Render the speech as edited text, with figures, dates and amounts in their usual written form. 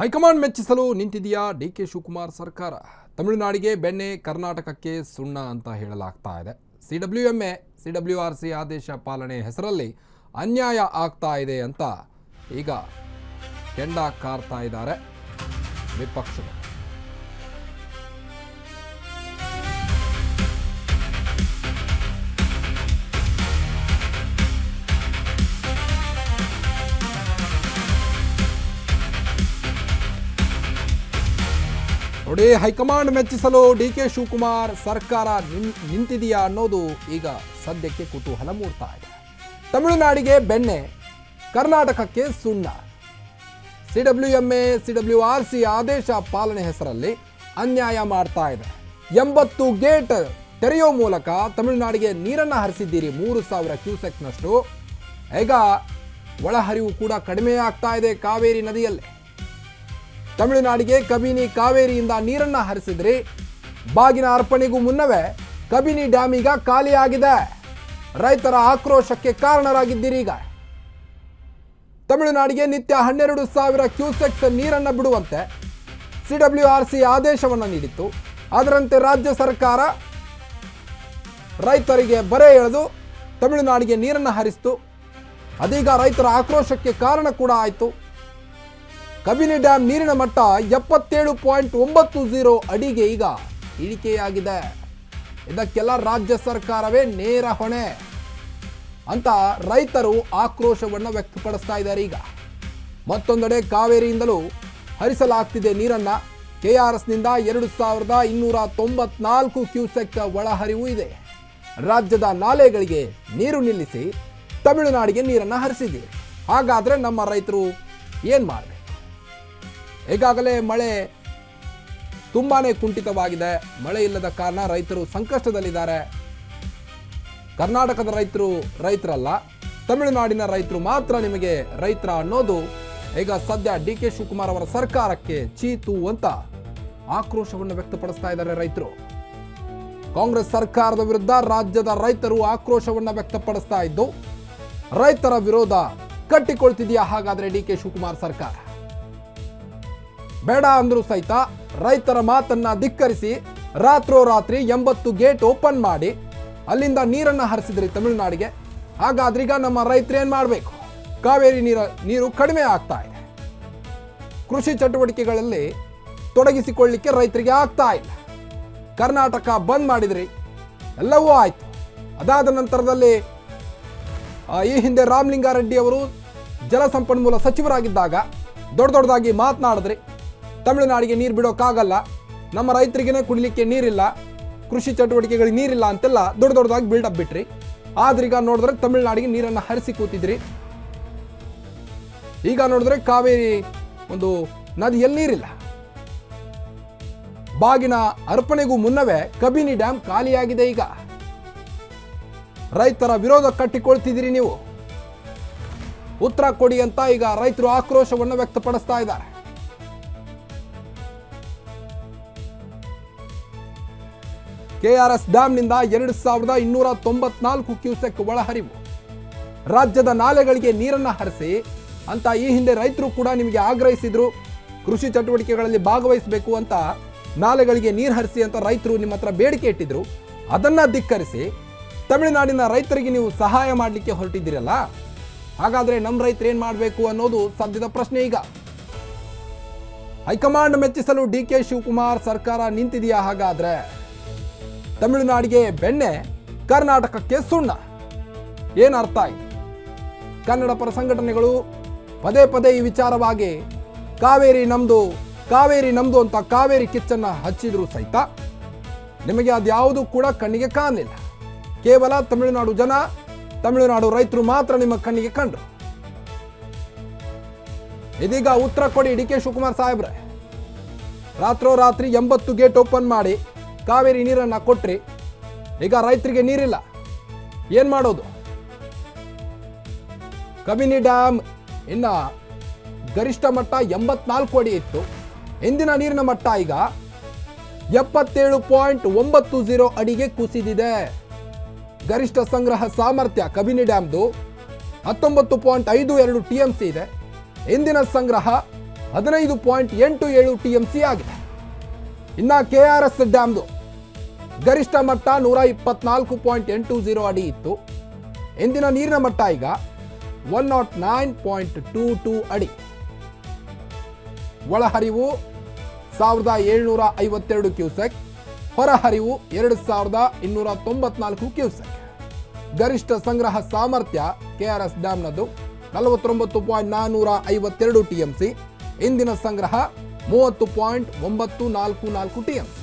High command ಮೆಚ್ಚಿಸಲು ನಿಂತಿದೆಯಾ DK Shivakumar ಸರ್ಕಾರ? ತಮಿಳುನಾಡಿಗೆ ಬೆಣ್ಣೆ, ಕರ್ನಾಟಕಕ್ಕೆ ಸುಣ್ಣ ಅಂತ ಹೇಳಲಾಗ್ತಾ ಇದೆ. ಸಿಡಬ್ಲ್ಯೂಎಂಎ ಸಿಡಬ್ಲ್ಯೂಆರ್ಸಿ ಆದೇಶ ಪಾಲನೆ ಹೆಸರಲ್ಲಿ ಅನ್ಯಾಯ ಆಗ್ತಾ ಇದೆ ಅಂತ ಈಗ ಕೆಂಡ ಕಾರ್ತಾ ಇದ್ದಾರೆ ವಿಪಕ್ಷಗಳು. ನೋಡಿ, ಹೈಕಮಾಂಡ್ ಮೆಚ್ಚಿಸಲು ಡಿಕೆ ಶಿವಕುಮಾರ್ ಸರ್ಕಾರ ನಿಂತಿದೆಯಾ ಅನ್ನೋದು ಈಗ ಸದ್ಯಕ್ಕೆ ಕುತೂಹಲ ಮೂಡ್ತಾ ಇದೆ. ತಮಿಳುನಾಡಿಗೆ ಬೆಣ್ಣೆ, ಕರ್ನಾಟಕಕ್ಕೆ ಸುಣ್ಣ. ಸಿಡಬ್ಲ್ಯೂಎಂಎ ಸಿಡಬ್ಲ್ಯೂಆರ್ಸಿ ಆದೇಶ ಪಾಲನೆ ಹೆಸರಲ್ಲಿ ಅನ್ಯಾಯ ಮಾಡ್ತಾ ಇದೆ. 80 ಗೇಟ್ ತೆರೆಯೋ ಮೂಲಕ ತಮಿಳುನಾಡಿಗೆ ನೀರನ್ನು ಹರಿಸಿದ್ದೀರಿ, 3000 ಕ್ಯೂಸೆಕ್ನಷ್ಟು. ಈಗ ಒಳಹರಿವು ಕೂಡ ಕಡಿಮೆ ಆಗ್ತಾ ಇದೆ ಕಾವೇರಿ ನದಿಯಲ್ಲಿ. ತಮಿಳುನಾಡಿಗೆ ಕಬಿನಿ ಕಾವೇರಿಯಿಂದ ನೀರನ್ನು ಹರಿಸಿದ್ರಿ. ಬಾಗಿನ ಅರ್ಪಣೆಗೂ ಮುನ್ನವೇ ಕಬಿನಿ ಡ್ಯಾಮ್ ಈಗ ಖಾಲಿಯಾಗಿದೆ. ರೈತರ ಆಕ್ರೋಶಕ್ಕೆ ಕಾರಣರಾಗಿದ್ದೀರಿ. ಈಗ ತಮಿಳುನಾಡಿಗೆ ನಿತ್ಯ 12,000 ಕ್ಯೂಸೆಕ್ಸ್ ನೀರನ್ನು ಬಿಡುವಂತೆ ಸಿಡಬ್ಲ್ಯೂಆರ್ಸಿ ಆದೇಶವನ್ನು ನೀಡಿತ್ತು. ಅದರಂತೆ ರಾಜ್ಯ ಸರ್ಕಾರ ರೈತರಿಗೆ ಬರೆ ಎಳೆದು ತಮಿಳುನಾಡಿಗೆ ನೀರನ್ನು ಹರಿಸಿತು. ಅದೀಗ ರೈತರ ಆಕ್ರೋಶಕ್ಕೆ ಕಾರಣ ಕೂಡ ಆಯಿತು. ಕಬಿನಿ ಡ್ಯಾಮ್ ನೀರಿನ ಮಟ್ಟ 77.90 ಅಡಿಗೆ ಈಗ ಇಳಿಕೆಯಾಗಿದೆ. ಇದಕ್ಕೆಲ್ಲ ರಾಜ್ಯ ಸರ್ಕಾರವೇ ನೇರ ಹೊಣೆ ಅಂತ ರೈತರು ಆಕ್ರೋಶವನ್ನು ವ್ಯಕ್ತಪಡಿಸ್ತಾ ಇದ್ದಾರೆ. ಈಗ ಮತ್ತೊಂದೆಡೆ ಕಾವೇರಿಯಿಂದಲೂ ಹರಿಸಲಾಗ್ತಿದೆ ನೀರನ್ನ. ಕೆಆರ್ಎಸ್ನಿಂದ 2294 ಕ್ಯೂಸೆಕ್ ಒಳಹರಿವು ಇದೆ. ರಾಜ್ಯದ ನಾಲೆಗಳಿಗೆ ನೀರು ನಿಲ್ಲಿಸಿ ತಮಿಳುನಾಡಿಗೆ ನೀರನ್ನು ಹರಿಸಿದ್ದೀರಿ. ಹಾಗಾದ್ರೆ ನಮ್ಮ ರೈತರು ಏನು ಮಾಡಬೇಕು? ಈಗಾಗಲೇ ಮಳೆ ತುಂಬಾನೇ ಕುಂಠಿತವಾಗಿದೆ. ಮಳೆ ಇಲ್ಲದ ಕಾರಣ ರೈತರು ಸಂಕಷ್ಟದಲ್ಲಿದ್ದಾರೆ. ಕರ್ನಾಟಕದ ರೈತರಲ್ಲ, ತಮಿಳುನಾಡಿನ ರೈತರು ಮಾತ್ರ ನಿಮಗೆ ರೈತರ ಅನ್ನೋದು ಈಗ ಸದ್ಯ ಡಿಕೆ ಶಿವಕುಮಾರ್ ಅವರ ಸರ್ಕಾರಕ್ಕೆ ಚೀತು ಅಂತ ಆಕ್ರೋಶವನ್ನು ವ್ಯಕ್ತಪಡಿಸ್ತಾ ಇದ್ದಾರೆ ರೈತರು. ಕಾಂಗ್ರೆಸ್ ಸರ್ಕಾರದ ವಿರುದ್ಧ ರಾಜ್ಯದ ರೈತರು ಆಕ್ರೋಶವನ್ನು ವ್ಯಕ್ತಪಡಿಸ್ತಾ ಇದ್ದು, ರೈತರ ವಿರೋಧ ಕಟ್ಟಿಕೊಳ್ತಿದೆಯಾ ಹಾಗಾದ್ರೆ ಡಿಕೆ ಶಿವಕುಮಾರ್ ಸರ್ಕಾರ? ಬೇಡ ಅಂದ್ರೂ ಸಹಿತ ರೈತರ ಮಾತನ್ನ ಧಿಕ್ಕರಿಸಿ ರಾತ್ರೋರಾತ್ರಿ 80 ಗೇಟ್ ಓಪನ್ ಮಾಡಿ ಅಲ್ಲಿಂದ ನೀರನ್ನು ಹರಿಸಿದ್ರಿ ತಮಿಳುನಾಡಿಗೆ. ಹಾಗಾದ್ರೀಗ ನಮ್ಮ ರೈತರು ಏನ್ ಮಾಡಬೇಕು? ಕಾವೇರಿ ನೀರು ಕಡಿಮೆ ಆಗ್ತಾ ಇದೆ. ಕೃಷಿ ಚಟುವಟಿಕೆಗಳಲ್ಲಿ ತೊಡಗಿಸಿಕೊಳ್ಳಿಕ್ಕೆ ರೈತರಿಗೆ ಆಗ್ತಾ ಇಲ್ಲ. ಕರ್ನಾಟಕ ಬಂದ್ ಮಾಡಿದ್ರಿ, ಎಲ್ಲವೂ ಆಯ್ತು. ಅದಾದ ನಂತರದಲ್ಲಿ ಈ ಹಿಂದೆ ರಾಮಲಿಂಗಾರೆಡ್ಡಿ ಅವರು ಜಲಸಂಪನ್ಮೂಲ ಸಚಿವರಾಗಿದ್ದಾಗ ದೊಡ್ಡದಾಗಿ ಮಾತನಾಡಿದ್ರಿ. ತಮಿಳುನಾಡಿಗೆ ನೀರು ಬಿಡೋಕ್ಕಾಗಲ್ಲ, ನಮ್ಮ ರೈತರಿಗೇನೆ ಕುಡಿಲಿಕ್ಕೆ ನೀರಿಲ್ಲ, ಕೃಷಿ ಚಟುವಟಿಕೆಗಳಿಗೆ ನೀರಿಲ್ಲ ಅಂತೆಲ್ಲ ದೊಡ್ಡದಾಗಿ ಬಿಲ್ಡಪ್ ಬಿಟ್ರಿ. ಆದ್ರೀಗ ನೋಡಿದ್ರೆ ತಮಿಳುನಾಡಿಗೆ ನೀರನ್ನು ಹರಿಸಿ ಕೂತಿದ್ರಿ. ಈಗ ನೋಡಿದ್ರೆ ಕಾವೇರಿ ಒಂದು ನದಿಯಲ್ಲಿ ನೀರಿಲ್ಲ. ಬಾಗಿನ ಅರ್ಪಣೆಗೂ ಮುನ್ನವೇ ಕಬಿನಿ ಡ್ಯಾಮ್ ಖಾಲಿಯಾಗಿದೆ. ಈಗ ರೈತರ ವಿರೋಧ ಕಟ್ಟಿಕೊಳ್ತಿದ್ದೀರಿ ನೀವು. ಉತ್ತರ ಕೊಡಿ ಅಂತ ಈಗ ರೈತರು ಆಕ್ರೋಶವನ್ನು ವ್ಯಕ್ತಪಡಿಸ್ತಾ ಇದ್ದಾರೆ. ಕೆಆರ್ಎಸ್ ಡ್ಯಾಮ್ನಿಂದ 2294 ಕ್ಯೂಸೆಕ್ ಒಳಹರಿವು. ರಾಜ್ಯದ ನಾಲೆಗಳಿಗೆ ನೀರನ್ನು ಹರಿಸಿ ಅಂತ ಈ ಹಿಂದೆ ರೈತರು ಕೂಡ ನಿಮಗೆ ಆಗ್ರಹಿಸಿದ್ರು. ಕೃಷಿ ಚಟುವಟಿಕೆಗಳಲ್ಲಿ ಭಾಗವಹಿಸಬೇಕು ಅಂತ ನಾಲೆಗಳಿಗೆ ನೀರು ಹರಿಸಿ ಅಂತ ರೈತರು ನಿಮ್ಮ ಹತ್ರ ಬೇಡಿಕೆ ಇಟ್ಟಿದ್ರು. ಅದನ್ನ ಧಿಕ್ಕರಿಸಿ ತಮಿಳುನಾಡಿನ ರೈತರಿಗೆ ನೀವು ಸಹಾಯ ಮಾಡಲಿಕ್ಕೆ ಹೊರಟಿದ್ದೀರಲ್ಲ, ಹಾಗಾದ್ರೆ ನಮ್ಮ ರೈತರು ಏನ್ ಮಾಡಬೇಕು ಅನ್ನೋದು ಸದ್ಯದ ಪ್ರಶ್ನೆ. ಈಗ ಹೈಕಮಾಂಡ್ ಮೆಚ್ಚಿಸಲು ಡಿಕೆ ಶಿವಕುಮಾರ್ ಸರ್ಕಾರ ನಿಂತಿದೆಯಾ ಹಾಗಾದ್ರೆ? ತಮಿಳುನಾಡಿಗೆ ಬೆಣ್ಣೆ, ಕರ್ನಾಟಕಕ್ಕೆ ಸುಣ್ಣ, ಏನು ಅರ್ಥ ಆಯ್ತು? ಕನ್ನಡ ಪರ ಸಂಘಟನೆಗಳು ಪದೇ ಈ ವಿಚಾರವಾಗಿ ಕಾವೇರಿ ನಮ್ದು ಅಂತ ಕಾವೇರಿ ಕಿಚ್ಚನ್ನ ಹಚ್ಚಿದ್ರು ಸಹಿತ ನಿಮಗೆ ಅದ್ಯಾವುದು ಕೂಡ ಕಣ್ಣಿಗೆ ಕಾಣಲಿಲ್ಲ. ಕೇವಲ ತಮಿಳುನಾಡು ರೈತರು ಮಾತ್ರ ನಿಮ್ಮ ಕಣ್ಣಿಗೆ ಕಂಡ್ರು. ಇದೀಗ ಉತ್ತರ ಕೊಡಿ ಡಿಕೆ ಶಿವಕುಮಾರ್ ಸಾಹೇಬ್ರೆ. ರಾತ್ರೋರಾತ್ರಿ 80 ಗೇಟ್ ಓಪನ್ ಮಾಡಿ ಕಾವೇರಿ ನೀರನ್ನ ಕೊಟ್ರಿ. ಈಗ ರೈತರಿಗೆ ನೀರಿಲ್ಲ, ಏನ್ ಮಾಡೋದು? ಕಬಿನಿ ಡ್ಯಾಮ್ ಇನ್ನ ಗರಿಷ್ಠ ಮಟ್ಟ 84 ಅಡಿ ಇತ್ತು. ಇಂದಿನ ನೀರಿನ ಮಟ್ಟ ಈಗ 77.90 ಅಡಿಗೆ ಕುಸಿದಿದೆ. ಗರಿಷ್ಠ ಸಂಗ್ರಹ ಸಾಮರ್ಥ್ಯ ಕಬಿನಿ ಡ್ಯಾಮ್ದು 19.52 TMC ಇದೆ. ಇಂದಿನ ಸಂಗ್ರಹ 15.87 TMC ಆಗಿದೆ. ಇನ್ನು KRS ಡ್ಯಾಮ್ದು ಗರಿಷ್ಠ ಮಟ್ಟ 124.80 ಅಡಿ ಇತ್ತು. ಇಂದಿನ ನೀರಿನ ಮಟ್ಟ ಈಗ 109.22 ಅಡಿ. ಒಳಹರಿವು 1752 ಕ್ಯೂಸೆಕ್, ಹೊರಹರಿವು 2294 ಕ್ಯೂಸೆಕ್. ಗರಿಷ್ಠ ಸಂಗ್ರಹ ಸಾಮರ್ಥ್ಯ KRS ಡ್ಯಾಮ್ನದು 49.452 TMC. ಇಂದಿನ ಸಂಗ್ರಹ 30.944 TMC.